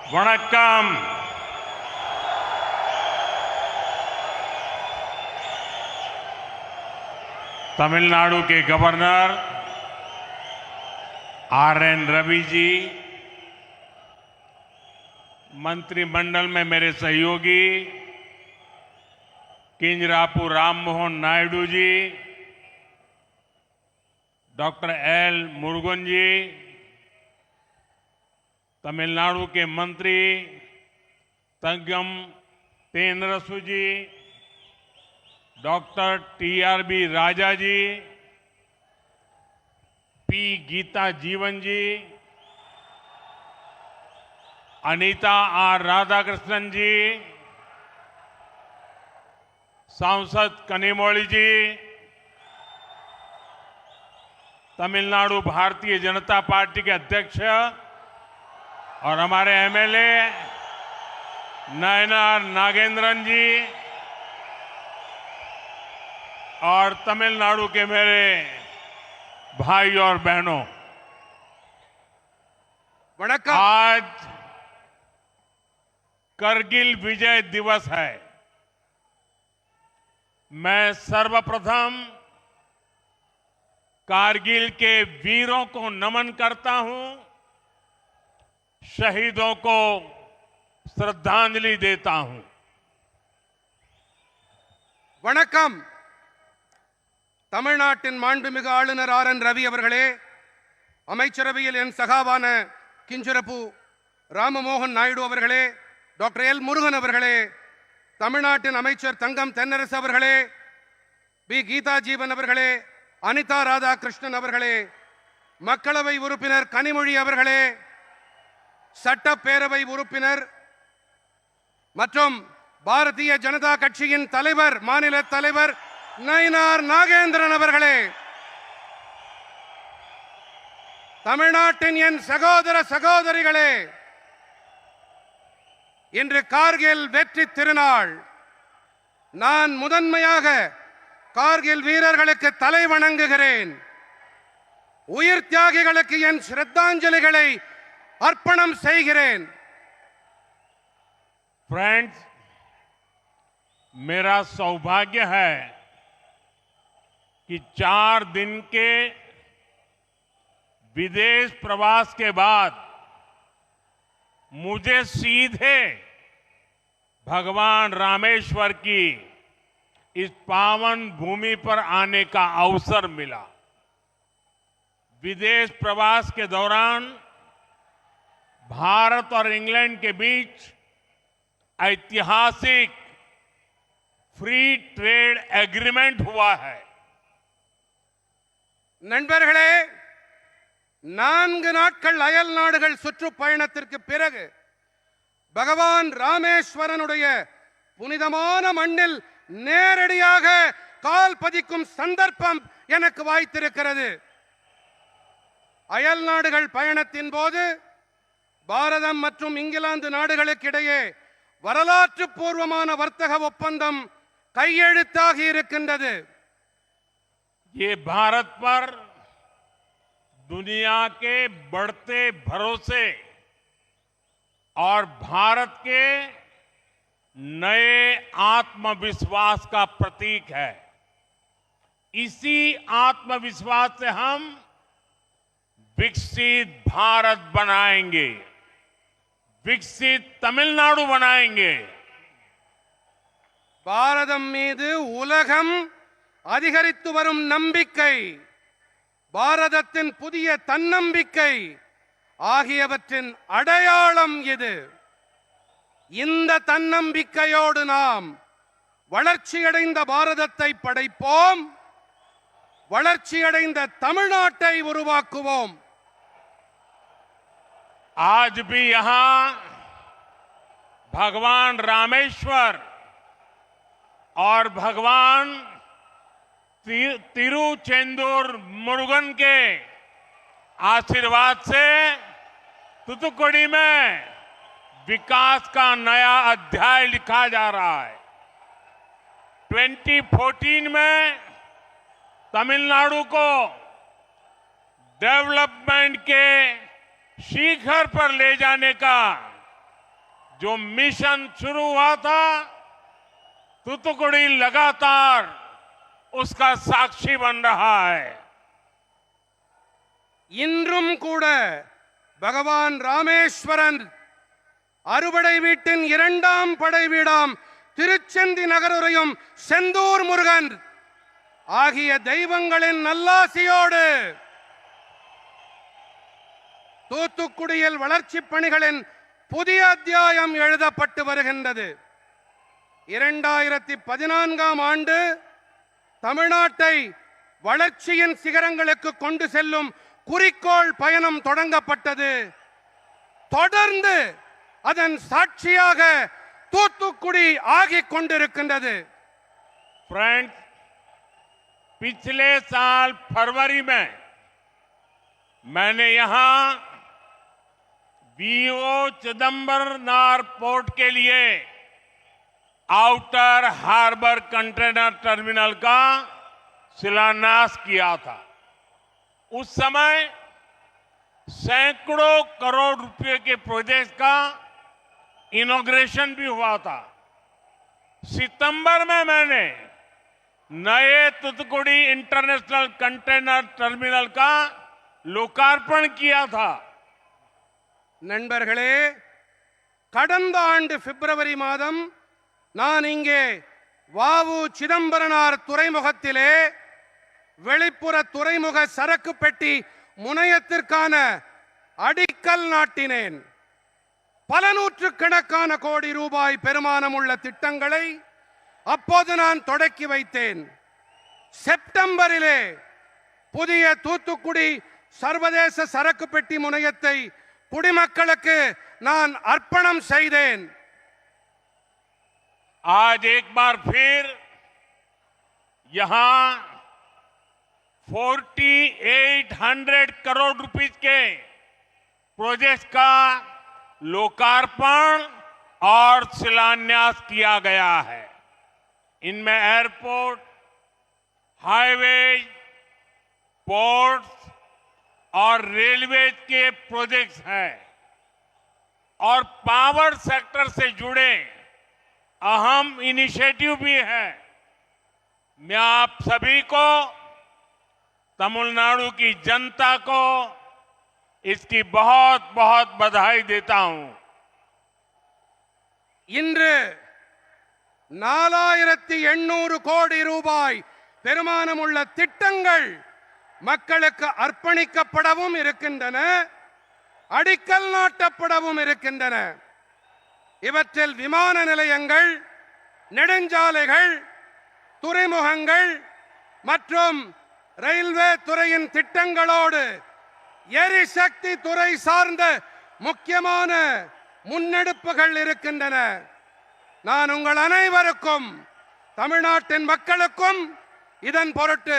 वणक्कम। तमिलनाडु के governor RN. Ravi ji, मंत्रिमंडल में मेरे सहयोगी किंजरापू राम मोहन नायडू जी, डॉक्टर एल. मुरुगन जी, तमिलनाडु के मंत्री तंगम तेनरसु जी, डॉक्टर टी.आर.बी. राजा जी, पी. गीता जीवन जी, अनीता आर. राधाकृष्णन जी, सांसद कनिमोळी जी, तमिलनाडु भारतीय जनता पार्टी के अध्यक्ष और हमारे एमएलए नयनार नागेंद्रन जी और तमिलनाडु के मेरे भाई और बहनों, आज करगिल विजय दिवस है। मैं सर्वप्रथम कारगिल के वीरों को नमन करता हूं, शहीदों को श्रद्धांजलि देता हूं। वणक्कम। தமிழ்நாட்டின் மாண்புமிகு ஆளுநர் ஆர்.என். ரவி அவர்களே, அமைச்சரவையில் என் சகாவான கிஞ்சரப்பு ராமமோகன் நாயுடு அவர்களே, டாக்டர் எல். முருகன் அவர்களே, தமிழ்நாட்டின் அமைச்சர் தங்கம் தென்னரசு அவர்களே, பி. கீதா ஜீவன் அவர்களே, அனிதா ராதாகிருஷ்ணன் அவர்களே, மக்களவை உறுப்பினர் கனிமொழி அவர்களே, சட்டப்பேரவை உறுப்பினர் மற்றும் பாரதிய ஜனதா கட்சியின் தலைவர், மாநில தலைவர் நயினார் நாகேந்திரன் அவர்களே, தமிழ்நாட்டின் என் சகோதர சகோதரிகளே, இன்று கார்கில் வெற்றி திருநாள். நான் முதன்மையாக கார்கில் வீரர்களுக்கு தலை வணங்குகிறேன். உயிர் தியாகிகளுக்கு என் श्रद्धांजलिகளை अर्पणम செய்கிறேன். फ्रेंड्स, मेरा सौभाग्य है कि 4 दिन के विदेश प्रवास के बाद मुझे सीधे भगवान रामेश्वर की इस पावन भूमि पर आने का अवसर मिला। विदेश प्रवास के दौरान भारत और इंग्लैंड के बीच ऐतिहासिक फ्री ट्रेड एग्रीमेंट हुआ है। நண்பர்களே, 4 நாட்கள் அயல் நாடுகள் சுற்றுப்பயணத்திற்கு பிறகு பகவான் ராமேஸ்வரனுடைய புனிதமான மண்ணில் நேரடியாக கால் பதிக்கும் சந்தர்ப்பம் எனக்கு வாய்த்திருக்கிறது. அயல் நாடுகள் பயணத்தின் போது பாரதம் மற்றும் இங்கிலாந்து நாடுகளுக்கு இடையே வரலாற்று பூர்வமான வர்த்தக ஒப்பந்தம் கையெழுத்தாகி இருக்கின்றது. ये भारत पर दुनिया के बढ़ते भरोसे और भारत के नए आत्मविश्वास का प्रतीक है। इसी आत्मविश्वास से हम विकसित भारत बनाएंगे, विकसित तमिलनाडु बनाएंगे। பாரதம் மீது உலகம் அதிகரித்து வரும் நம்பிக்கை, பாரதத்தின் புதிய தன்னம்பிக்கை ஆகியவற்றின் அடையாளம் இது. இந்த தன்னம்பிக்கையோடு நாம் வளர்ச்சியடைந்த பாரதத்தை படைப்போம், வளர்ச்சியடைந்த தமிழ்நாட்டை உருவாக்குவோம். आज भी यहां भगवान रामेश्वर और भगवान तिरुचेंदूर मुरुगन के आशीर्वाद से तूतुकुड़ी में विकास का नया अध्याय लिखा जा रहा है। 2014 में तमिलनाडु को डेवलपमेंट के शिखर पर ले जाने का जो मिशन शुरू हुआ था, तूतुकुड़ी लगातार उसका साक्षी बन रहा है। இன்றும் கூட பகவான் ராமேஸ்வரன் அறுபடை வீட்டின் இரண்டாம் படை வீடாம் திருச்செந்தி நகருரையும் செந்தூர் முருகன் ஆகிய தெய்வங்களின் நல்லாசியோடு தூத்துக்குடியில் வளர்ச்சி பணிகளின் புதிய அத்தியாயம் எழுதப்பட்டு வருகின்றது. 2014ஆம் ஆண்டு தமிழ்நாட்டை வளர்ச்சியின் சிகரங்களுக்கு கொண்டு செல்லும் குறிக்கோள் பயணம் தொடங்கப்பட்டது. தொடர்ந்து அதன் சாட்சியாக தூத்துக்குடி ஆகிக் கொண்டிருக்கின்றது. फ्रेंड्स, पिछले साल फरवरी में मैंने यहां वीओ चिदंबरनार पोर्ट के लिए आउटर हार्बर कंटेनर टर्मिनल का शिलान्यास किया था। उस समय सैकड़ों करोड़ रुपए के प्रोजेक्ट का इनॉग्रेशन भी हुआ था। सितंबर में मैंने नए तूतुकुड़ी इंटरनेशनल कंटेनर टर्मिनल का लोकार्पण किया था। நண்பர்களே, கடந்த ஆண்டு பிப்ரவரி மாதம் நான் இங்கே வாவு சிதம்பரனார் துறைமுகத்திலே வெளிப்புற துறைமுக சரக்கு பெட்டி முனையத்திற்கான அடிக்கல் நாட்டினேன். பல நூற்றுக்கணக்கான கோடி ரூபாய் பெருமானம் உள்ள திட்டங்களை அப்போது நான் தொடக்கி வைத்தேன். செப்டம்பரிலே புதிய தூத்துக்குடி சர்வதேச சரக்கு பெட்டி முனையத்தை குடிமக்களுக்கு நான் அர்ப்பணம் செய்தேன். आज एक बार फिर यहां 4800 करोड़ रुपीस के प्रोजेक्ट का लोकार्पण और शिलान्यास किया गया है। इनमें एयरपोर्ट, हाईवेज, पोर्ट्स और रेलवे के प्रोजेक्ट्स हैं और पावर सेक्टर से जुड़े अहम इनिशिएटिव भी है। मैं आप सभी को, तमिलनाडु की जनता को इसकी बहुत बहुत बधाई देता हूं। இன்று 4800 கோடி ரூபாய் பெருமானம் உள்ள திட்டங்கள் மக்களுக்கு அர்ப்பணிக்கப்படவும் இருக்கின்றன, அடிக்கல் நாட்டப்படவும் இருக்கின்றன. இவற்றில் விமான நிலையங்கள், நெடுஞ்சாலைகள், துறைமுகங்கள் மற்றும் ரயில்வே துறையின் திட்டங்களோடு எரிசக்தி துறை சார்ந்த முக்கியமான முன்னெடுப்புகள் இருக்கின்றன. நான் உங்கள் அனைவருக்கும், தமிழ்நாட்டின் மக்களுக்கும் இதன் பொருட்டு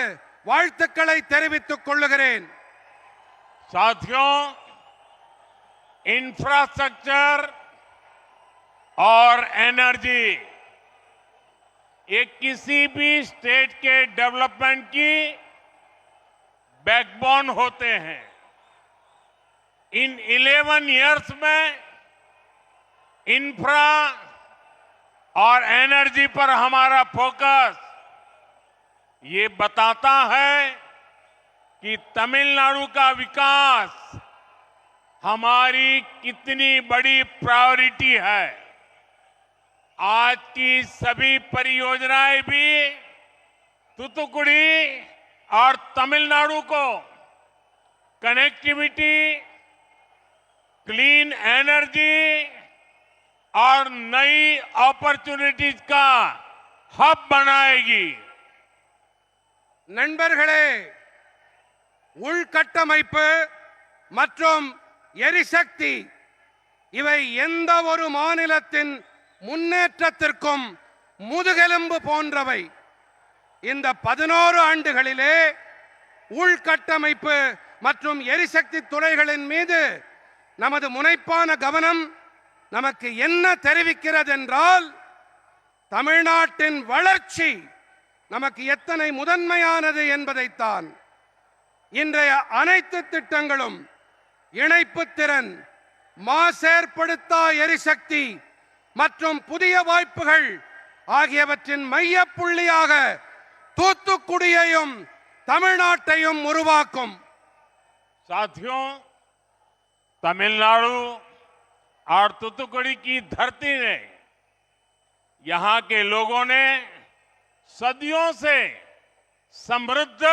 வாழ்த்துக்களை தெரிவித்துக் கொள்கிறேன். साथियों, इंफ्रास्ट्रक्चर और एनर्जी ये किसी भी स्टेट के डेवलपमेंट की बैकबोन होते हैं। इन 11 इयर्स में इंफ्रा और एनर्जी पर हमारा फोकस ये बताता है कि तमिलनाडु का विकास हमारी कितनी बड़ी प्रायोरिटी है। आज की सभी परियोजनाएं भी तूतुकुड़ी और तमिलनाडु को कनेक्टिविटी, क्लीन एनर्जी और नई अपॉर्चुनिटीज का हब बनाएगी। நண்பர்களே, உள்கட்டமைப்பு மற்றும் எரிசக்தி இவை எந்த ஒரு மாநிலத்தின் முன்னேற்றத்திற்கும் முதுகெலும்பு போன்றவை. இந்த 11 ஆண்டுகளிலே உள்கட்டமைப்பு மற்றும் எரிசக்தி துறைகளின் மீது நமது முனைப்பான கவனம் நமக்கு என்ன தெரிவிக்கிறது என்றால், தமிழ்நாட்டின் வளர்ச்சி நமக்கு எத்தனை முதன்மையானது என்பதைத்தான். இன்றைய அனைத்து திட்டங்களும் இணைப்பு திறன், மாசேற்படுத்தா எரிசக்தி, மற்றும் புதிய வாய்ப்புகள் ஆகியவற்றின் மையப்புள்ளியாக தூத்துக்குடியையும் தமிழ்நாட்டையும் உருவாக்கும். साथियों, तमिलनाडु और तूतुकुड़ी की धरती ने, यहां के लोगों ने सदियों से समृद्ध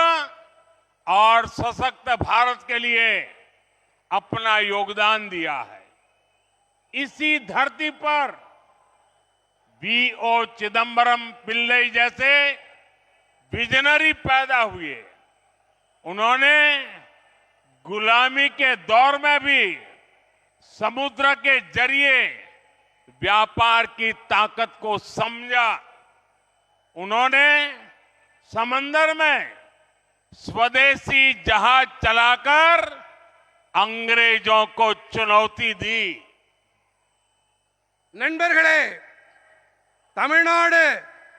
और सशक्त भारत के लिए अपना योगदान दिया है. इसी धरती पर वी.ओ. चिदंबरम पिल्लई जैसे विजनरी पैदा हुए. उन्होंने गुलामी के दौर में भी समुद्र के जरिए व्यापार की ताकत को समझा. उन्होंने समंदर में स्वदेशी जहाज चलाकर अंग्रेजों को चुनौती दी. நண்பர்களே, தமிழ்நாடு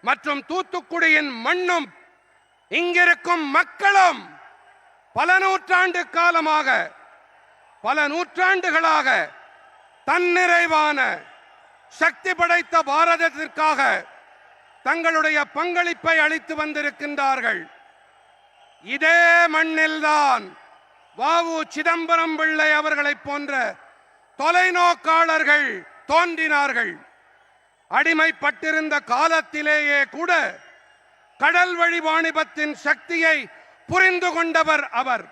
மற்றும் தூத்துக்குடியின் மண்ணும் இங்கிருக்கும் மக்களும் பல நூற்றாண்டு காலமாக, பல நூற்றாண்டுகளாக தன்னிறைவான சக்தி படைத்த பாரதத்திற்காக தங்களுடைய பங்களிப்பை அளித்து வந்திருக்கின்றார்கள். இதே மண்ணில்தான் வ.உ. சிதம்பரம் பிள்ளை அவர்களைப் போன்ற தொலைநோக்காளர்கள் தோன்றினார்கள். அடிமைப்பட்டிருந்த காலத்திலேயே கூட கடல் வழி வாணிபத்தின் சக்தியை புரிந்து கொண்டவர் அவர்.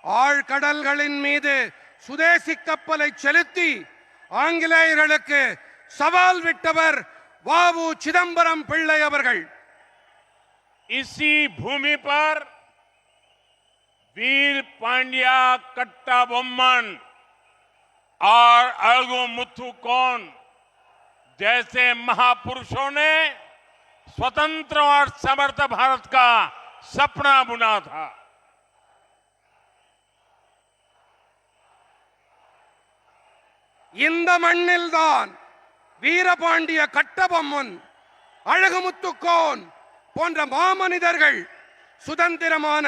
ஆழ்கடல்களின் மீது சுதேசி கப்பலை செலுத்தி ஆங்கிலேயர்களுக்கு சவால் விட்டவர் வ.உ. சிதம்பரம் பிள்ளை அவர்கள். इसी भूमि पर वीर पांड्या कट्टाबोम्मन और अळगु मुथुकोन जैसे महापुरुषों ने स्वतंत्र और समर्थ भारत का सपना बुना था. இந்த மண்ணில்தான் வீரபாண்டிய கட்டபொம்மன், அழகுமுத்துக்கோன் போன்ற மாமனிதர்கள் சுதந்திரமான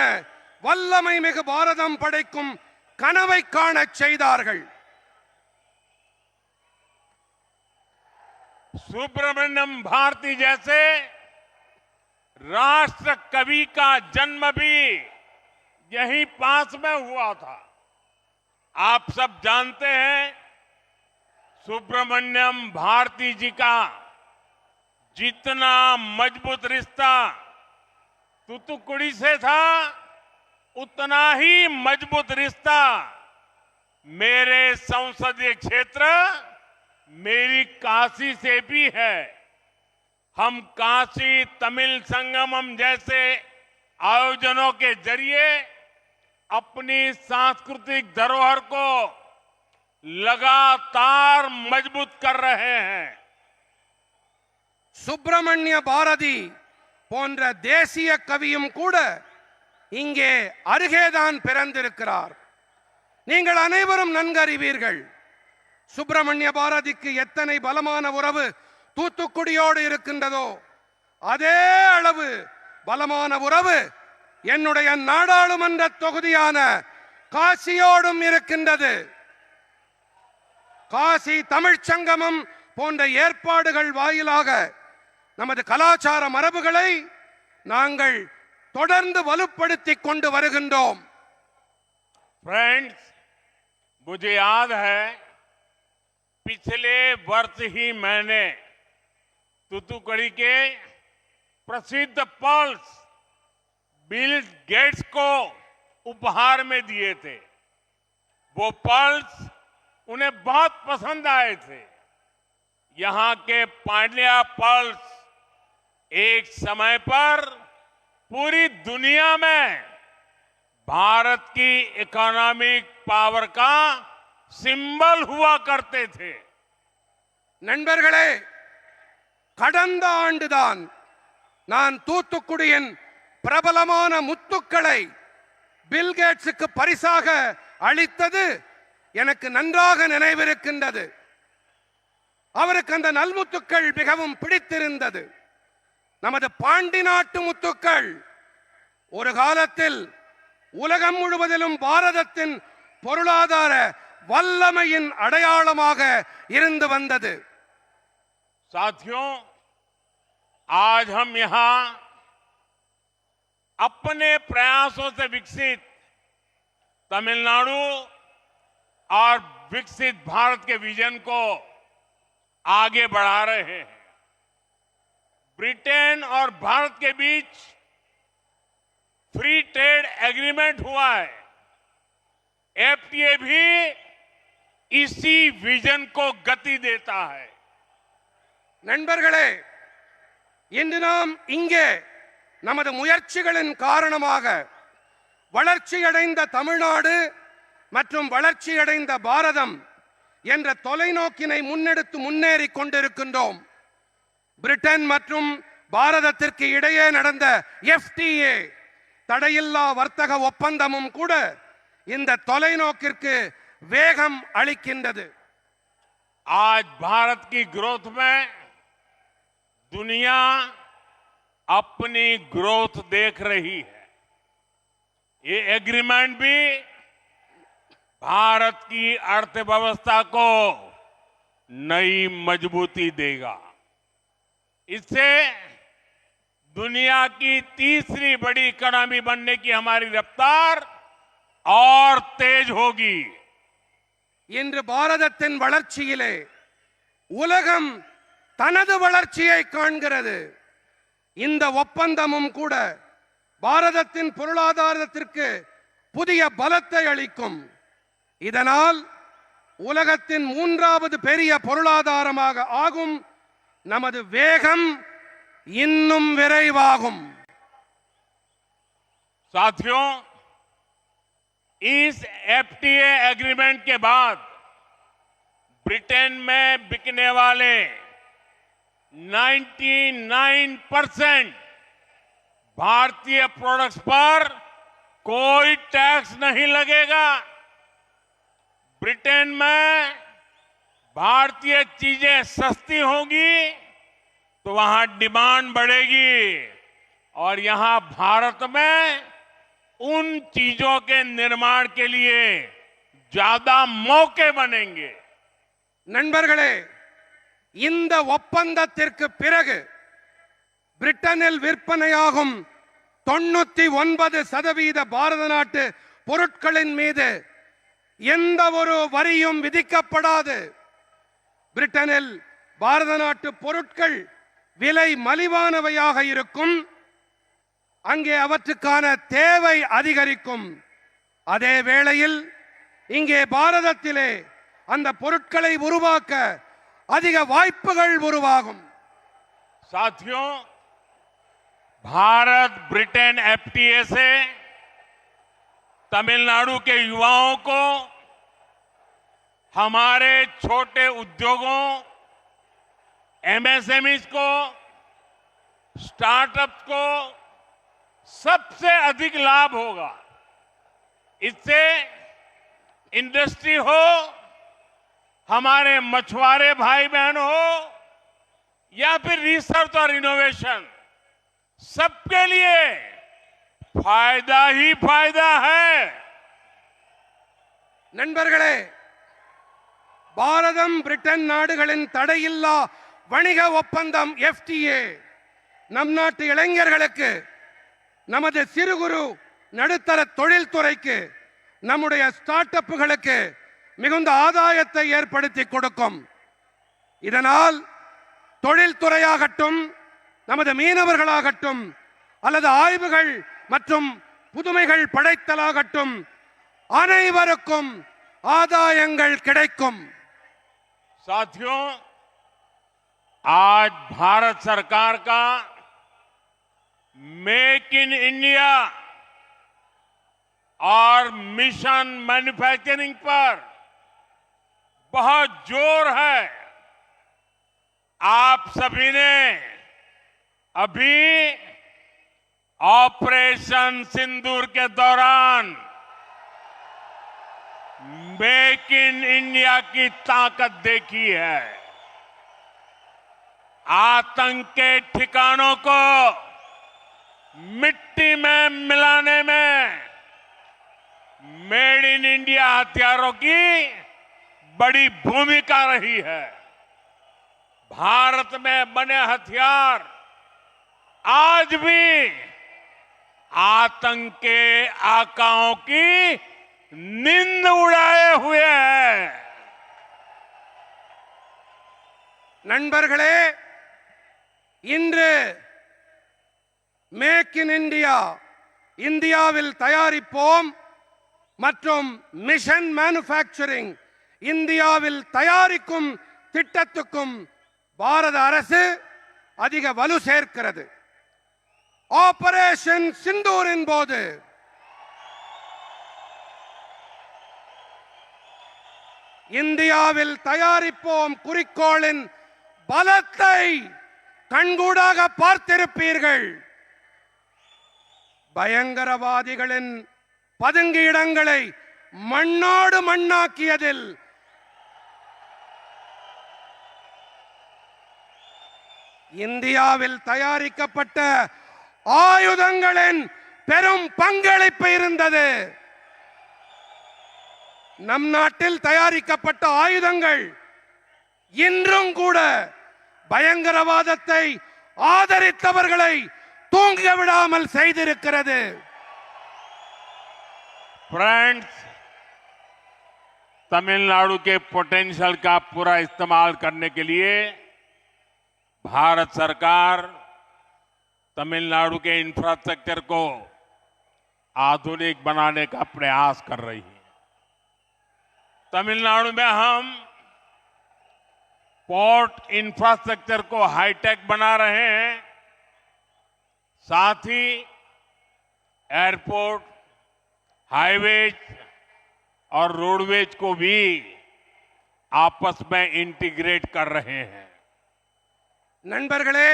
வல்லமை மிகு பாரதம் படைக்கும் கனவை காணச் செய்தார்கள். सुब्रमण्यम भारती जैसे राष्ट्र कवि का जन्म भी यहीं पास में हुआ था. आप सब जानते हैं सुब्रमण्यम भारती जी का जितना मजबूत रिश्ता तूतुकुड़ी से था, उतना ही मजबूत रिश्ता मेरे संसदीय क्षेत्र मेरी काशी से भी है. हम काशी तमिल संगमम जैसे आयोजनों के जरिए अपनी सांस्कृतिक धरोहर को लगातार मजबूत कर रहे हैं. சுப்பிரமணிய பாரதி போன்ற தேசிய கவியும் கூட இங்கே அருகேதான் பிறந்திருக்கிறார். நீங்கள் அனைவரும் நன்கறிவீர்கள், சுப்பிரமணிய பாரதிக்கு எத்தனை பலமான உறவு தூத்துக்குடியோடு இருக்கின்றதோ அதே அளவு பலமான உறவு என்னுடைய நாடாளுமன்ற தொகுதியான காசியோடும் இருக்கின்றது. காசி தமிழ்ச் சங்கமம் போன்ற ஏற்பாடுகள் வாயிலாக நமது கலாச்சார மரபுகளை நாங்கள் தொடர்ந்து வலுப்படுத்திக் கொண்டு வருகின்றோம். फ्रेंड्स, मुझे याद है पिछले वर्ष ही मैंने तूतुकुड़ी के प्रसिद्ध पर्ल्स बिल गेट्स को उपहार में दिए थे. वो पर्ल्स उन्हें बहुत पसंद आए थे. यहां के पांड्या पर्ल्स एक समय पर पूरी दुनिया में भारत की इकोनॉमिक पावर का सिंबल हुआ करते थे. நண்பர்களே, கடந்த ஆண்டுதான் நான் தூத்துக்குடியின் பிரபலமான முத்துக்களை பில்கேட்ஸுக்கு பரிசாக அளித்தது எனக்கு நன்றாக நினைவிருக்கின்றது. அவருக்கு அந்த நல்முத்துக்கள் மிகவும் பிடித்திருந்தது. நமது பாண்டி நாட்டு முத்துக்கள் ஒரு காலத்தில் உலகம் முழுவதிலும் பாரதத்தின் பொருளாதார வல்லமையின் அடையாளமாக இருந்து வந்தது. साथियों, आज हम यहां अपने प्रयासों से विकसित तमिलनाडु और विकसित भारत के विजन को आगे बढ़ा रहे हैं। ब्रिटेन और भारत के बीच फ्री ट्रेड एग्रीमेंट हुआ है। एफटीए भी इसी विजन को गति देता है। நண்பர்களே, இன்று நாம் இங்கே நமது முயற்சிகளின் காரணமாக வளர்ச்சியடைந்த தமிழ்நாடு மற்றும் வளர்ச்சியடைந்த பாரதம் என்ற தொலைநோக்கினை முன்னெடுத்து முன்னேறிக் கொண்டிருக்கின்றோம். பிரிட்டன் மற்றும் பாரதத்திற்கு இடையே நடந்த எஃப்டிஏ தடையில்லா வர்த்தக ஒப்பந்தமும் கூட இந்த தொலைநோக்கிற்கு வேகம் அளிக்கின்றது. आज भारत की ग्रोथ में दुनिया अपनी ग्रोथ देख रही है। ये एग्रीमेंट भी भारत की अर्थव्यवस्था को नई मजबूती देगा। इससे दुनिया की तीसरी बड़ी इकोनॉमी बनने की हमारी रफ्तार और तेज होगी। இன்று பாரதத்தின் வளர்ச்சியிலே உலகம் தனது வளர்ச்சியை காண்கிறது. இந்த ஒப்பந்தமும் கூட பாரதத்தின் பொருளாதாரத்திற்கு புதிய பலத்தை அளிக்கும். இதனால் உலகத்தின் மூன்றாவது பெரிய பொருளாதாரமாக ஆகும். நமது வேகம் இன்னும் விரைவாகும். साथियों, इस एफटीए एग्रीमेंट के बाद ब्रिटेन में बिकने वाले 99% भारतीय प्रोडक्ट्स पर कोई टैक्स नहीं लगेगा। ब्रिटेन में भारतीय चीजें सस्ती होंगी तो वहां डिमांड बढ़ेगी और यहां भारत में उन चीजों के निर्माण के लिए ज्यादा मौके बनेंगे। நண்பர்களே, இந்த ஒப்பந்தத்திற்கு பிறகு பிரிட்டனில் விற்பனையாகும் 99% பாரத நாட்டு பொருட்களின் மீது எந்த ஒரு வரியும் விதிக்கப்படாது. பிரிட்டனில் பாரத நாட்டு பொருட்கள் விலை மலிவானவையாக இருக்கும். அங்கே அவற்றுக்கான தேவை அதிகரிக்கும். அதே வேளையில் இங்கே பாரதத்திலே அந்த பொருட்களை உருவாக்க அதிக வாய்ப்புகள் உருவாகும். साथियों, भारत ब्रिटेन एफटीए से तमिलनाडु के युवाओं को, हमारे छोटे उद्योगों, एमएसएमईज को, स्टार्टअप्स को सबसे अधिक लाभ होगा। इससे इंडस्ट्री हो, हमारे मछुआरे भाई बहन हो या फिर रिसर्च और इनोवेशन, सबके लिए फायदा ही फायदा है। நண்பர்களே, பாரதம் பிரிட்டன் நாடுகளின் தடையில்லா வணிக ஒப்பந்தம் எஃப்டிஏ நம் நாட்டு இளைஞர்களுக்கு, நமது சிறு குறு நடுத்தர தொழில்துறைக்கு, நம்முடைய ஸ்டார்ட் அப்புகளுக்கு மிகுந்த ஆதாயத்தை ஏற்படுத்தி கொடுக்கும். இதனால் தொழில்துறையாகட்டும், நமது மீனவர்களாகட்டும், அல்லது ஆய்வுகள் மற்றும் புதுமைகள் படைத்தலாகட்டும், அனைவருக்கும் ஆதாயங்கள் கிடைக்கும். साथियों, आज भारत सरकार का मेक इन इंडिया और मिशन मैन्युफैक्चरिंग पर बहुत जोर है। आप सभी ने अभी ऑपरेशन सिंदूर के दौरान मेक इन इंडिया की ताकत देखी है। आतंक के ठिकानों को मिट्टी में मिलाने में मेड इन इंडिया हथियारों की बड़ी भूमिका रही है। भारत में बने हथियार आज भी आतंक के आकाओं की नींद उड़ाए हुए हैं। நண்பர்களே, இன்று மேக் இன் இந்தியா, இந்தியாவில் தயாரிப்போம் மற்றும் மிஷன் மேனுஃபேக்சரிங், இந்தியாவில் தயாரிக்கும் திட்டத்துக்கும் பாரத அரசு அதிக வலு சேர்க்கிறது. ஆபரேஷன் சிந்தூரின் போது இந்தியாவில் தயாரிப்போம் குறிக்கோளின் பலத்தை கண்கூடாக பார்த்திருப்பீர்கள். பயங்கரவாதிகளின் பதுங்கியிடங்களை மண்ணோடு மண்ணாக்கியதில் இந்தியாவில் தயாரிக்கப்பட்ட ஆயுதங்களின் பெரும் பங்களிப்பு இருந்தது. நம் நாட்டில் தயாரிக்கப்பட்ட ஆயுதங்கள் இன்றும் கூட பயங்கரவாதத்தை ஆதரித்தவர்களை தூங்க விடாமல் செய்திருக்கிறது. फ्रेंड्स, तमिलनाडु के पोटेंशियल का पूरा इस्तेमाल करने के लिए भारत सरकार तमिलनाडु के इंफ्रास्ट्रक्चर को आधुनिक बनाने का प्रयास कर रही है। तमिलनाडु में हम पोर्ट इंफ्रास्ट्रक्चर को हाईटेक बना रहे हैं, साथ ही एयरपोर्ट, हाईवेज और रोडवेज को भी आपस में इंटीग्रेट कर रहे हैं। நண்பர்களே,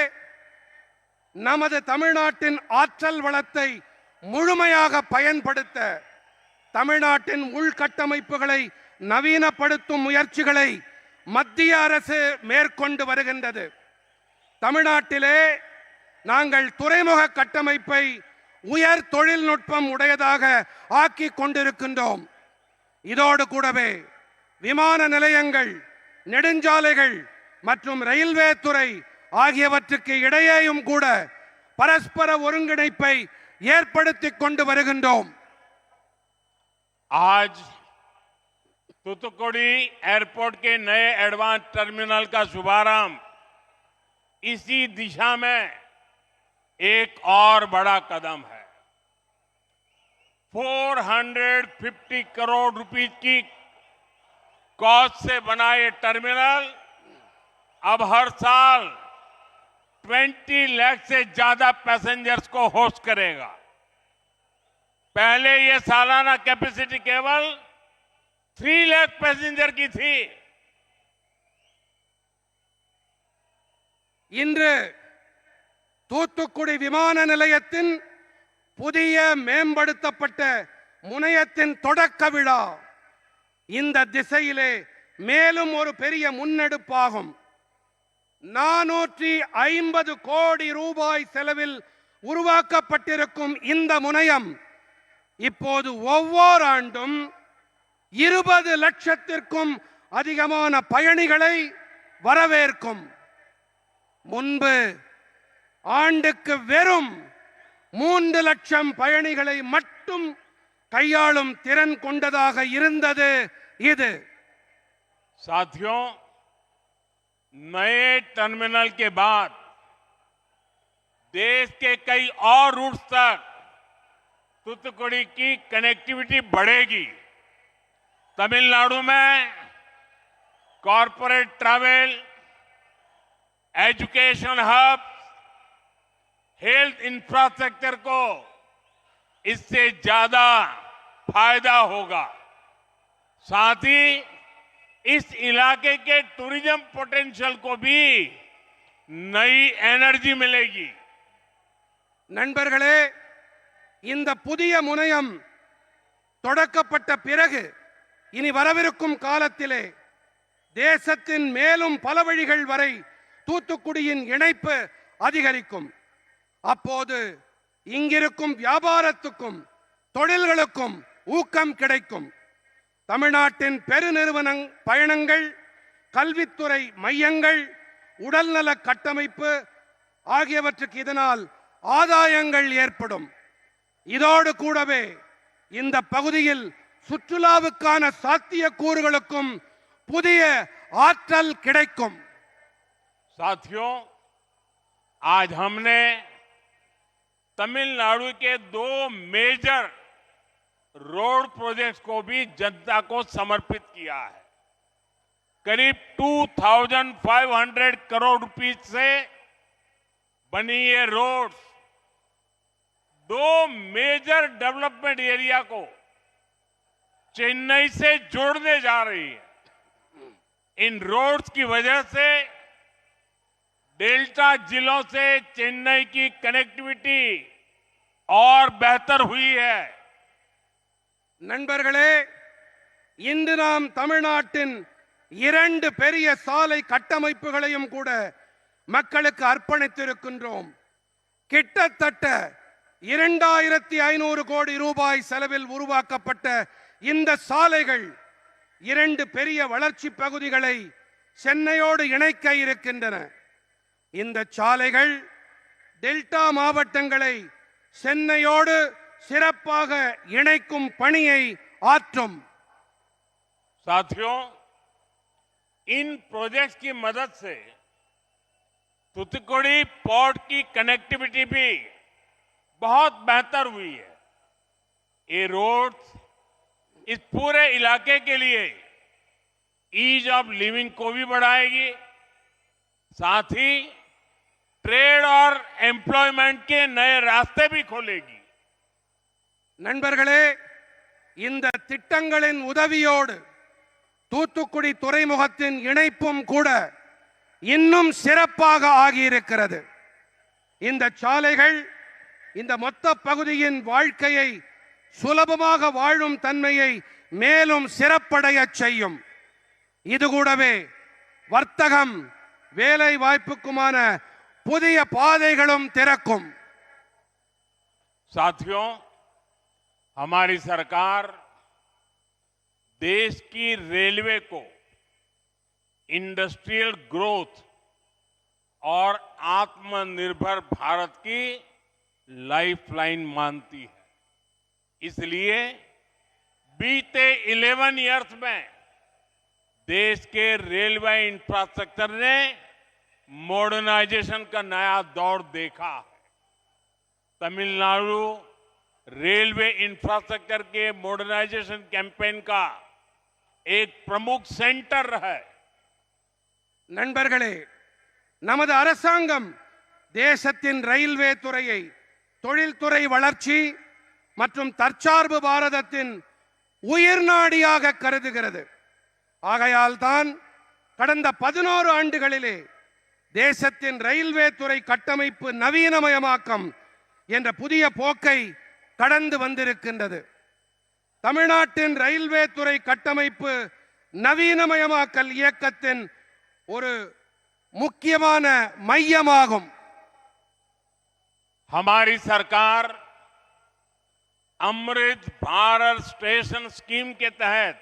நமது தமிழ்நாட்டின் ஆற்றல் வளத்தை முழுமையாக பயன்படுத்த தமிழ்நாட்டின் உள்கட்டமைப்புகளை நவீனப்படுத்தும் முயற்சிகளை மத்திய அரசு மேற்கொண்டு வருகின்றது. தமிழ்நாட்டிலே நாங்கள் துறைமுக கட்டமைப்பை உயர் தொழில்நுட்பம் உடையதாக ஆக்கிக் கொண்டிருக்கின்றோம். இதோடு கூடவே விமான நிலையங்கள், நெடுஞ்சாலைகள் மற்றும் ரயில்வே துறை ஆகியவற்றுக்கு இடையேயும் கூட பரஸ்பர ஒருங்கிணைப்பை ஏற்படுத்திக் கொண்டு வருகின்றோம். आज तूतुकुड़ी एयरपोर्ट के नए एडवांस टर्मिनल का शुभारंभ इसी दिशा में एक और बड़ा कदम है। 450 करोड़ रुपीस की कॉस्ट से बना ये टर्मिनल अब हर साल 20 लाख से ज्यादा पैसेंजर्स को होस्ट करेगा। पहले ये सालाना कैपेसिटी केवल 3 लाख पैसेंजर की थी। இன்று தூத்துக்குடி விமான நிலையத்தின் புதிய மேம்படுத்தப்பட்ட முனையத்தின் தொடக்க விழா இந்த திசையிலே மேலும் ஒரு பெரிய முன்னெடுப்பாகும். 450 கோடி ரூபாய் செலவில் உருவாக்கப்பட்டிருக்கும் இந்த முனையம் இப்போது ஒவ்வொரு ஆண்டும் 20 லட்சத்திற்கும் அதிகமான பயணிகளை வரவேற்கும். முன்பு ஆண்டுக்கு வெறும் 3 லட்சம் பயணிகளை மட்டும் கையாளும் திறன் கொண்டதாக இருந்தது இது. साथियों, नए टर्मिनल के बाद देश के कई और रूट्स तक तूतुकुड़ी की कनेक्टिविटी बढ़ेगी। तमिलनाडु में corporate travel, education hub, health infrastructure को इससे ज्यादा फायदा होगा। साथ ही इस इलाके के टूरिज्म पोटेंशियल को भी नई एनर्जी मिलेगी। நண்பர்களே, இந்த புதிய முனையம் தொடக்கப்பட்ட பிறகு இனி வரவிருக்கும் காலத்திலே தேசத்தின் மேலும் பல வழிகள் வரை தூத்துக்குடியின் இணைப்பு அதிகரிக்கும். அப்போது இங்கிருக்கும் வியாபாரத்துக்கும் தொழில்களுக்கும் ஊக்கம் கிடைக்கும். தமிழ்நாட்டின் பெருநிறுவன பயணங்கள், கல்வித்துறை மையங்கள், உடல்நல கட்டமைப்பு ஆகியவற்றுக்கு இதனால் ஆதாயங்கள் ஏற்படும். இதோடு கூடவே இந்த பகுதியில் சுற்றுலாவுக்கான சாத்தியக்கூறுகளுக்கும் புதிய ஆற்றல் கிடைக்கும். साथियों, आज हमने तमिलनाडु के 2 मेजर रोड प्रोजेक्ट्स को भी जनता को समर्पित किया है. करीब 2500 करोड़ रुपीस से बनी ये रोड्स 2 मेजर डेवलपमेंट एरिया को चेन्नई से जोड़ने जा रही है. इन रोड्स की वजह से डेल्टा जिलों से चेन्नई की कनेक्टिविटी और बेहतर हुई है. நண்பர்களே, இன்று நாம் தமிழ்நாட்டின் 2 பெரிய சாலை கட்டமைப்புகளையும் கூட மக்களுக்கு அர்ப்பணித்திருக்கின்றோம். கிட்டத்தட்ட 2500 கோடி ரூபாய் செலவில் உருவாக்கப்பட்ட இந்த சாலைகள் 2 பெரிய வளர்ச்சி பகுதிகளை சென்னையோடு இணைக்க இருக்கின்றன. இந்த சாலைகள் டெல்டா மாவட்டங்களை சென்னையோடு சிறப்பாக இணைக்கும் பணியை ஆற்றும். साथियों, इन प्रोजेक्ट्स की मदद से तूतुकुड़ी पोर्ट की कनेक्टिविटी भी बहुत बेहतर हुई है. ये रोड्स इस पूरे इलाके के लिए ईज ऑफ लिविंग को भी बढ़ाएगी, साथ ही ट्रेड और एम्प्लॉयमेंट के नए रास्ते भी खोलेगी. நண்பர்களே, இந்த திட்டங்களின் உதவியோடு தூத்துக்குடி துறைமுகத்தின் இணைப்பும் கூட இன்னும் சிறப்பாக ஆகியிருக்கிறது. இந்த சாலைகள் இந்த மொத்த பகுதியின் வாழ்க்கையை சுலபமாக வாழும் தன்மையை மேலும் சிறப்படைய செய்யும். இது கூடவே வர்த்தகம், வேலை வாய்ப்புக்குமான புதிய பாதைகளும் திறக்கும். साथियों, हमारी सरकार देश की रेलवे को इंडस्ट्रियल ग्रोथ और आत्मनिर्भर भारत की लाइफलाइन मानती है. इसलिए बीते 11 इयर्स में देश के रेलवे इंफ्रास्ट्रक्चर ने मॉडर्नाइजेशन का नया दौर देखा है. तमिलनाडु रेलवे इंफ्रास्ट्रक्चर के मॉडर्नाइजेशन कैंपेन का एक प्रमुख सेंटर है. நண்பர்களே, நமது அரசாங்கம் தேசத்தின் ரயில்வே துறையை தொழில்துறை வளர்ச்சி மற்றும் தற்சார்பு பாரதத்தின் உயிர்நாடியாக கருதுகிறது. ஆகையால் தான் கடந்த 11 ஆண்டுகளிலே தேசத்தின் ரயில்வே துறை கட்டமைப்பு நவீனமயமாக்கம் என்ற புதிய போக்கை கடந்து வந்திருக்கின்றது. தமிழ்நாட்டின் ரயில்வே துறை கட்டமைப்பு நவீனமயமாக்கல் இயக்கத்தின் ஒரு முக்கியமான மையமாகும். हमारी सरकार अमृत भारत स्टेशन स्कीम के तहत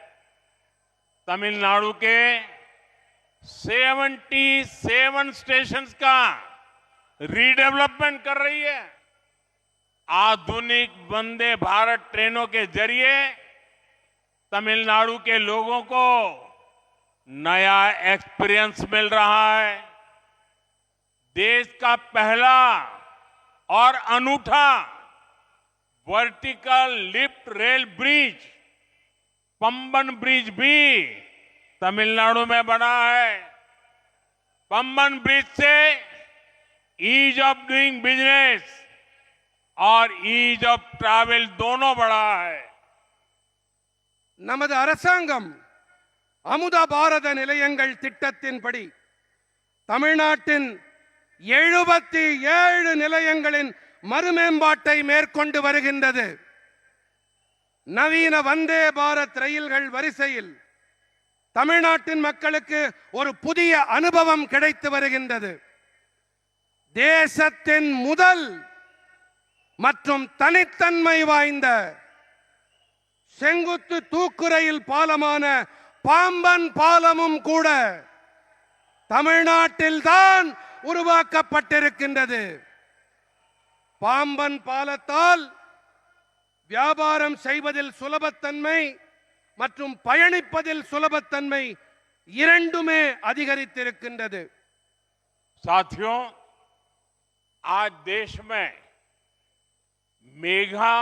तमिलनाडु के 77 स्टेशंस का रीडेवलपमेंट कर रही है. आधुनिक वंदे भारत ट्रेनों के जरिए तमिलनाडु के लोगों को नया एक्सपीरियंस मिल रहा है. देश का पहला और अनूठा vertical lift rail bridge Pamban bridge भी तमिलनाडु में बना है. पंबन ब्रिज से ईज ऑफ डूइंग बिजनेस और ईज ऑफ ट्रैवल दोनों बढ़ा है. நமது அரசாங்கம் அமுத பாரத நிலையங்கள் திட்டத்தின்படி தமிழ்நாட்டின் 77 நிலையங்களின் மறுமேம்பாட்டை மேற்கொண்டு வருகின்றது. நவீன வந்தே பாரத் ரயில்கள் வரிசையில் தமிழ்நாட்டின் மக்களுக்கு ஒரு புதிய அனுபவம் கிடைத்து வருகின்றது. தேசத்தின் முதல் மற்றும் தனித்தன்மை வாய்ந்த செங்குத்து தூக்கு ரயில் பாலமான பாம்பன் பாலமும் கூட தமிழ்நாட்டில்தான் உருவாக்கப்பட்டிருக்கின்றது. பாம்பன் பாலத்தால் வியாபாரம் செய்வதில் சுலபத்தன்மை மற்றும் பயணிப்பதில் சுலபத்தன்மை இரண்டுமே அதிகரித்திருக்கின்றது. साथियों, आज देश में मेगा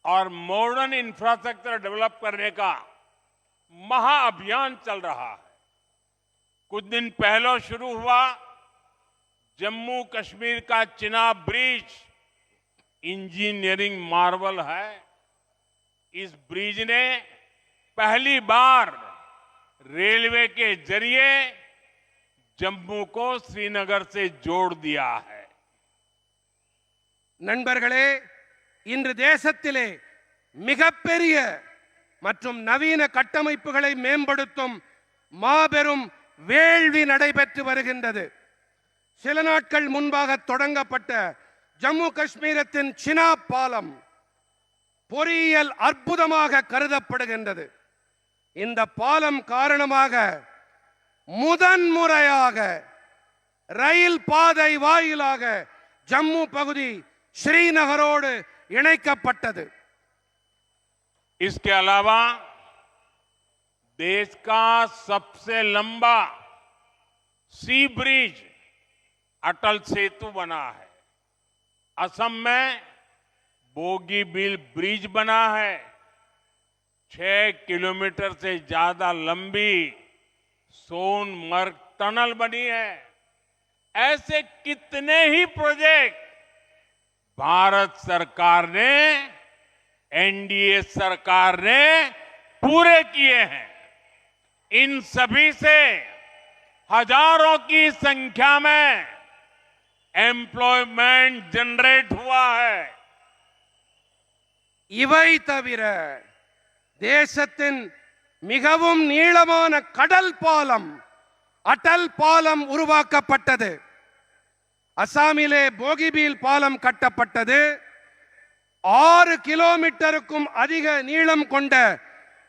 और मॉडर्न इंफ्रास्ट्रक्चर डेवलप करने का महाअभियान चल रहा है. कुछ दिन पहले शुरू हुआ जम्मू कश्मीर का चिनाब ब्रिज इंजीनियरिंग मार्वल है. इस ब्रिज ने पहली बार रेलवे के जरिए जम्मू को श्रीनगर से जोड़ दिया है. நண்பர்களே, இன்று தேசத்திலே மிகப்பெரிய மற்றும் நவீன கட்டமைப்புகளை மேம்படுத்தும் மாபெரும் வேள்வி நடைபெற்று வருகின்றது. சில நாட்கள் முன்பாக தொடங்கப்பட்ட ஜம்மு காஷ்மீரத்தின் சினாப் பாலம் பொறியியல் அற்புதமாக கருதப்படுகின்றது. இந்த பாலம் காரணமாக முதன்முறையாக ரயில் பாதை வாயிலாக ஜம்மு பகுதி श्रीनगरोடு இணைக்கப்பட்டது. इसके अलावा देश का सबसे लंबा सी ब्रिज अटल सेतु बना है. असम में बोगीबील ब्रिज बना है. 6 किलोमीटर से ज्यादा लंबी सोनमर्ग टनल बनी है. ऐसे कितने ही प्रोजेक्ट भारत सरकार ने, एनडीए सरकार ने पूरे किए हैं. इन सभी से हजारों की संख्या में एम्प्लॉयमेंट जनरेट हुआ है. இவை தவிர தேசத்தின் மிகவும் நீளமான கடல் பாலம் அடல் பாலம் உருவாக்கப்பட்டது. அசாமிலே போகிபீல் பாலம் கட்டப்பட்டது. 6 கிலோமீட்டருக்கும் அதிக நீளம் கொண்ட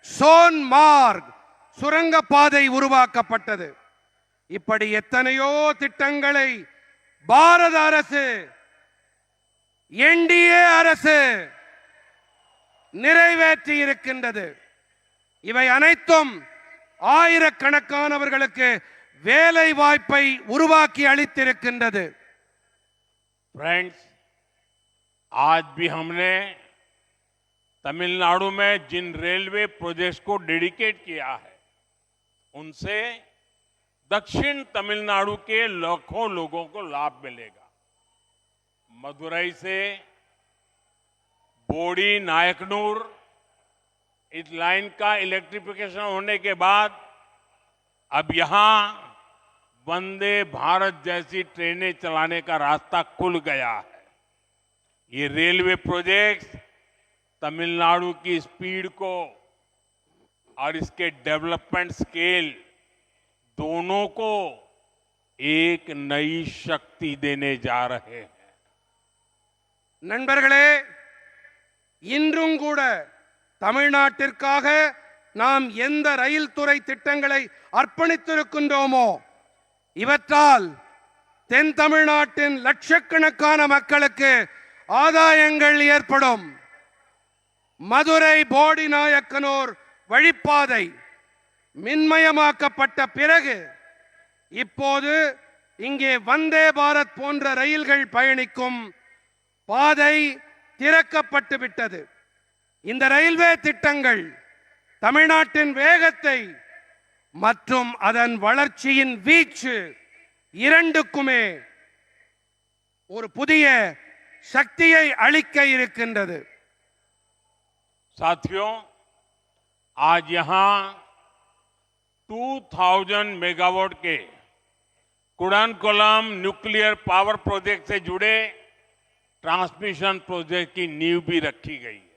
சோன்மார்க் சுரங்கப்பாதை உருவாக்கப்பட்டது. இப்படி எத்தனையோ திட்டங்களை பாரத அரசு, என்டிஏ அரசு நிறைவேற்றி இருக்கின்றது. இவை அனைத்தும் ஆயிரக்கணக்கானவர்களுக்கு வேலை வாய்ப்பை உருவாக்கி அளித்திருக்கின்றது. फ्रेंड्स, आज भी हमने तमिलनाडु में जिन रेलवे प्रोजेक्ट्स को डेडिकेट किया है, उनसे दक्षिण तमिलनाडु के लाखों लोगों को लाभ मिलेगा. मदुरई से बोडी नायकनूर इस लाइन का इलेक्ट्रिफिकेशन होने के बाद अब यहां वंदे भारत जैसी ट्रेनें चलाने का रास्ता खुल गया है. ये रेलवे प्रोजेक्ट्स तमिलनाडु की स्पीड को और इसके डेवलपमेंट स्केल दोनों को एक नई शक्ति देने जा रहे हैं. நண்பர்களே, இன்றும் கூட தமிழ்நாட்டிற்காக நாம் எந்த ரயில் துறை திட்டங்களை அர்ப்பணித்திருக்கின்றோமோ இவற்றால் தென் தமிழ்நாட்டின் லட்சக்கணக்கான மக்களுக்கு ஆதாயங்கள் ஏற்படும். மதுரை போடி நாயக்கனூர் வழிப்பாதை மின்மயமாக்கப்பட்ட பிறகு இப்போது இங்கே வந்தே பாரத் போன்ற ரயில்கள் பயணிக்கும் பாதை திறக்கப்பட்டு விட்டது. இந்த ரயில்வே திட்டங்கள் தமிழ்நாட்டின் வேகத்தை மற்றும் அதன் வளர்ச்சியின் வீச்சு இரண்டுக்குமே ஒரு புதிய சக்தியை அளிக்க இருக்கின்றது. साथियों, आज यहां 2000 मेगावाट के कुडानकोलम न्यूक्लियर पावर प्रोजेक्ट से जुड़े ट्रांसमिशन प्रोजेक्ट की नींव भी रखी गई है.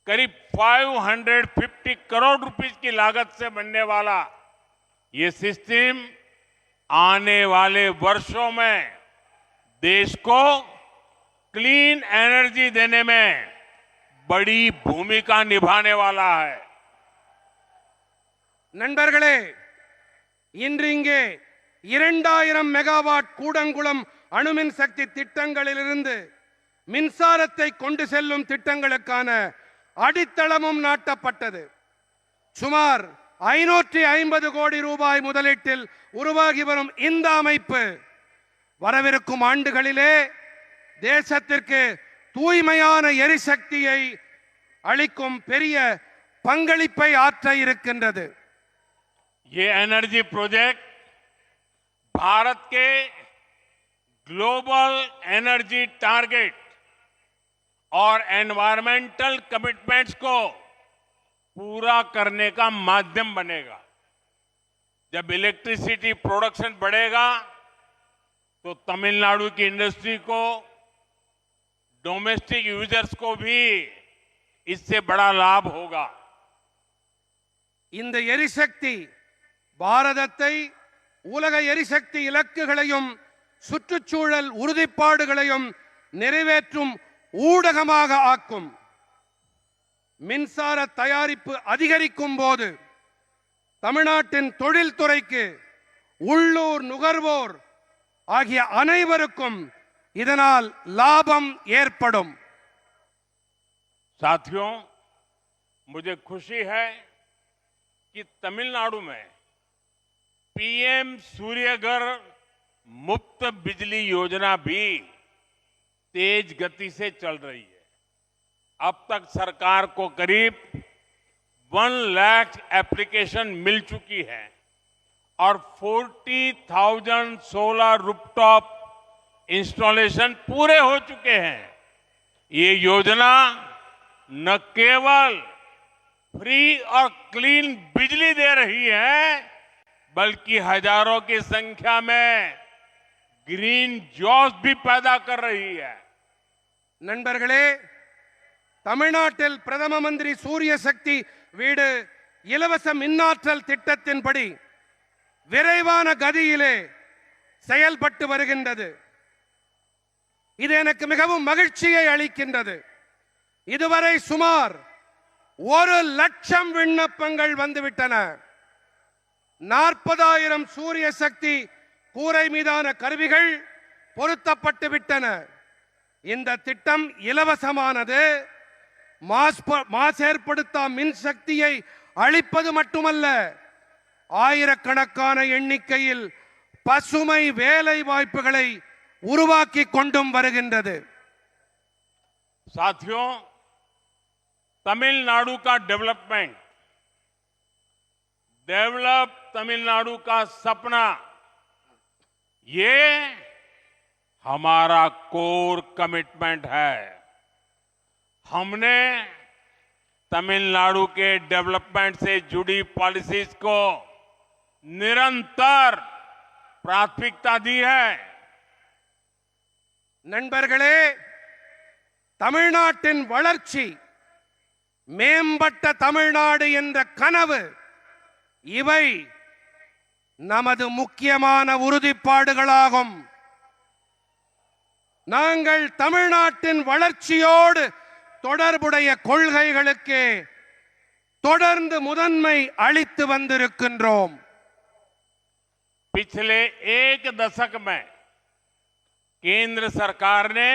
करीब 550 करोड़ रुपीस की लागत से बनने वाला ये सिस्टम आने वाले वर्षों में देश को क्लीन एनर्जी देने में बड़ी भूमिका निभाने वाला है. நண்பர்களே, இன்று இங்கே 2000 மெகாவாட் கூடங்குளம் அணுமின் சக்தி திட்டங்களிலிருந்து மின்சாரத்தை கொண்டு செல்லும் திட்டங்களுக்கான அடித்தளமும் நாட்டப்பட்டது. சுமார் 550 கோடி ரூபாய் முதலீட்டில் உருவாகி வரும் இந்த அமைப்பு வரவிருக்கும் ஆண்டுகளிலே தேசத்திற்கு தூய்மையான எரிசக்தியை அளிக்கும் பெரிய பங்களிப்பை ஆற்ற இருக்கின்றது. ये एनर्जी प्रोजेक्ट भारत के ग्लोबल एनर्जी टारगेट और एनवायरमेंटल कमिटमेंट्स को पूरा करने का माध्यम बनेगा. जब इलेक्ट्रिसिटी प्रोडक्शन बढ़ेगा तो तमिलनाडु की इंडस्ट्री को, डोमेस्टिक यूजर्स को भी इससे बड़ा लाभ होगा. இந்த எரிசக்தி பாரதத்தை உலக எரிசக்தி இலக்குகளையும் சுற்றுச்சூழல் உறுதிப்பாடுகளையும் நிறைவேற்றும் ஊடகமாக ஆக்கும். மின்சார தயாரிப்பு அதிகரிக்கும் போது தமிழ்நாட்டின் தொழில்துறைக்கு, உள்ளூர் நுகர்வோர் ஆகிய அனைவருக்கும் இதனால் லாபம் ஏற்படும். साथियों, मुझे खुशी है कि तमिलनाडु में पीएम सूर्यघर मुफ्त बिजली योजना भी तेज गति से चल रही है. अब तक सरकार को करीब 1 लाख एप्लीकेशन मिल चुकी है और 40,000 सोलर रूफटॉप इंस्टॉलेशन पूरे हो चुके हैं. ये योजना न केवल फ्री और क्लीन बिजली दे रही है, बल्कि हजारों की संख्या में ग्रीन जॉब्स भी पैदा कर रही है. நண்பர்களே, தமிழ்நாட்டில் பிரதம மந்திரி சூரிய சக்தி வீடு இலவச மின்னாற்றல் திட்டத்தின்படி விரைவான கதியிலே செயல்பட்டு வருகின்றது. இது எனக்கு மிகவும் மகிழ்ச்சியை அளிக்கின்றது. இதுவரை சுமார் 1 லட்சம் விண்ணப்பங்கள் வந்துவிட்டன. 40,000 சூரிய சக்தி கூரை மீதான கருவிகள் பொருத்தப்பட்டு விட்டன. இந்த திட்டம் இலவசமானது. மாசேற்படுத்தா மின் சக்தியை அளிப்பது மட்டுமல்ல, ஆயிரக்கணக்கான எண்ணிக்கையில் பசுமை வேலை வாய்ப்புகளை உருவாக்கி கொண்டும் வருகின்றது. साथियों, तमिलनाडु का डेवलप तमिलनाडु का सपना, ये हमारा कोर कमिटमेंट है. हमने तमिलनाडु के डेवलपमेंट से जुड़ी पॉलिसीज को निरंतर प्राथमिकता दी है. நண்பர்களே, தமிழ்நாட்டின் வளர்ச்சி, மேம்பட்ட தமிழ்நாடு என்ற கனவு, இவை நமது முக்கியமான உறுதிப்பாடுகளாகும். நாங்கள் தமிழ்நாட்டின் வளர்ச்சியோடு தொடர்புடைய கொள்கைகளுக்கு தொடர்ந்து முதன்மை அளித்து வந்திருக்கின்றோம். पिछले 1 दशक में केंद्र सरकार ने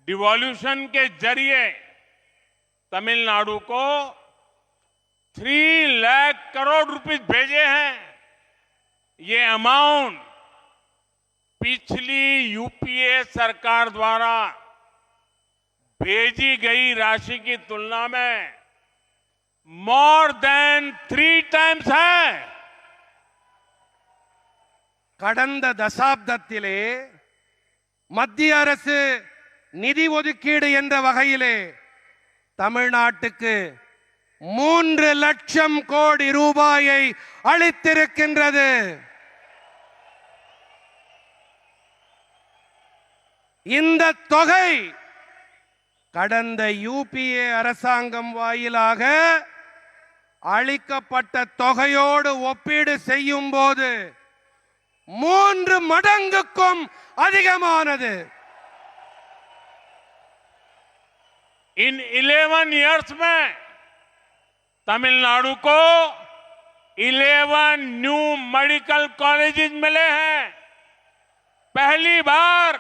डिवॉल्यूशन के जरिए तमिलनाडु को 3 लाख करोड़ रुपए भेजे हैं. ये अमाउंट पिछली यूपीए सरकार द्वारा भेजी गई राशि की तुलना में मोर देन 3 टाइम्स है. கடந்த தசாப்தத்திலே மத்திய அரசு நிதி ஒதுக்கீடு என்ற வகையிலே தமிழ்நாட்டுக்கு 3 லட்சம் கோடி ரூபாயை அளித்திருக்கின்றது. இந்த தொகை கடந்த யூபிஏ அரசாங்கம் வாயிலாக அளிக்கப்பட்ட தொகையோடு ஒப்பீடு செய்யும் போது 3 மடங்குக்கும் அதிகமானது. इन 11 इयर्स में तमिलनाडु को 11 न्यू मेडिकल कॉलेजेस मिले हैं। पहली बार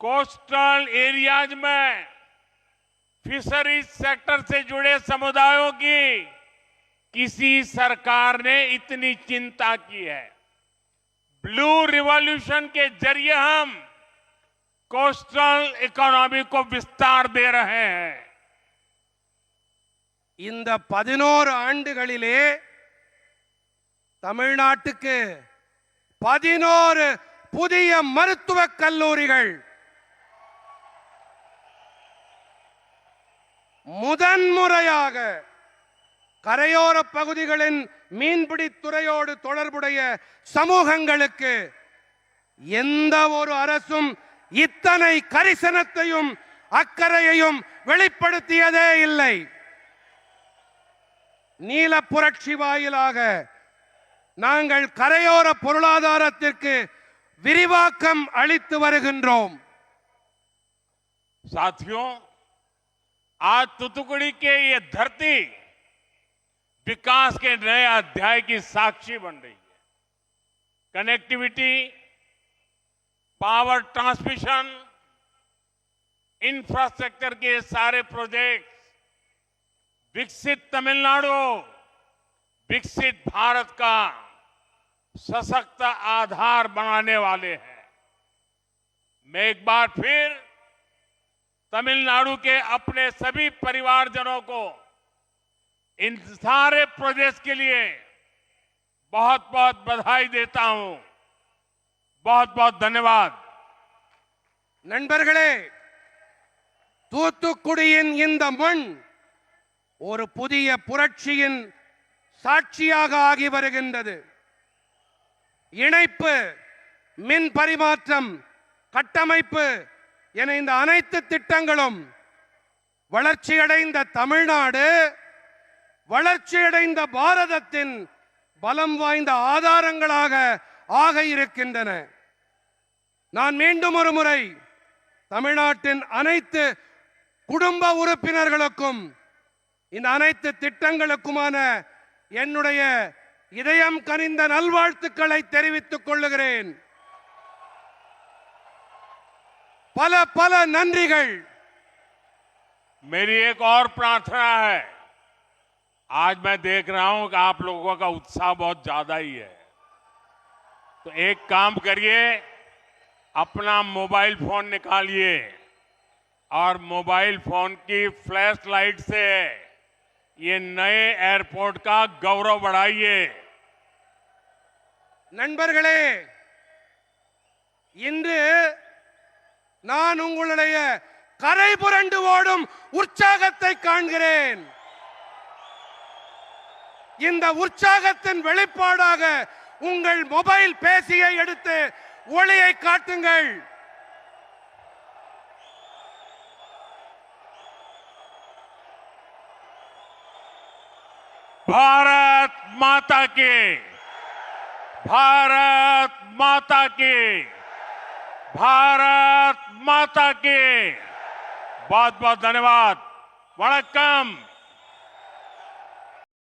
कोस्टल एरियाज में फिशरीज सेक्टर से जुड़े समुदायों की किसी सरकार ने इतनी चिंता की है। ब्लू रिवॉल्यूशन के जरिए हम कोस्टल इकोनॉमी को विस्तार दे रहे हैं। இந்த 11 ஆண்டுகளிலே தமிழ்நாட்டுக்கு 11 புதிய மருத்துவக் கல்லூரிகள், முதன்முறையாக கரையோர பகுதிகளின் மீன்பிடி துறையோடு தொடர்புடைய சமூகங்களுக்கு எந்த ஒரு அரசும் இத்தனை கரிசனத்தையும் அக்கறையையும் வெளிப்படுத்தியதே இல்லை. நீல புரட்சி வாயிலாக நாங்கள் கரையோர பொருளாதாரத்திற்கு விரிவாக்கம் அளித்து வருகின்றோம். साथियों, आज तूतुकुड़ी के ये धरती विकास के नए अध्याय की साक्षी बन रही है। कनेक्टिविटी, पावर ट्रांसमिशन, इंफ्रास्ट्रक्चर के सारे प्रोजेक्ट विकसित तमिलनाडु, विकसित भारत का सशक्त आधार बनाने वाले हैं। मैं एक बार फिर तमिलनाडु के अपने सभी परिवारजनों को इन सारे प्रोजेक्ट्स के लिए बहुत बहुत बधाई देता हूं। बहुत बहुत धन्यवाद। நண்பர்களே, தூத்துக்குடியின் இந்த மண் ஒரு புதிய புரட்சியின் சாட்சியாக ஆகி வருகின்றது. இணைப்பு, மின் பரிமாற்றம், கட்டமைப்பு என இந்த அனைத்து திட்டங்களும் வளர்ச்சியடைந்த தமிழ்நாடு, வளர்ச்சியடைந்த பாரதத்தின் பலம் வாய்ந்த ஆதாரங்களாக ஆக இருக்கின்றன. நான் மீண்டும் ஒரு முறை தமிழ்நாட்டின் அனைத்து குடும்ப உறுப்பினர்களுக்கும் இந்த அனைத்து திட்டங்களுக்குமான என்னுடைய இதயம் கனிந்த நல்வாழ்த்துக்களை தெரிவித்துக் கொள்ளுகிறேன். பல பல நன்றிகள். मेरी एक और प्रार्थना है। आज मैं देख रहा हूं कि आप लोगों का उत्साह बहुत ज्यादा ही है, तो एक काम करिए, अपना मोबाइल फोन निकालिए और मोबाइल फोन की फ्लैश लाइट से ये नए एयरपोर्ट का गौरव बढ़ाइए। நண்பர்களே, இன்று நான் உங்களுடைய கரை புரண்டு ஓடும் உற்சாகத்தை காண்கிறேன். இந்த உற்சாகத்தின் வெளிப்பாடாக உங்கள் மொபைல் பேசியை எடுத்து ஒளியை காட்டுங்கள். भारत माता की, भारत माता की, भारत माता की। बहुत बहुत धन्यवाद। वणक्कम।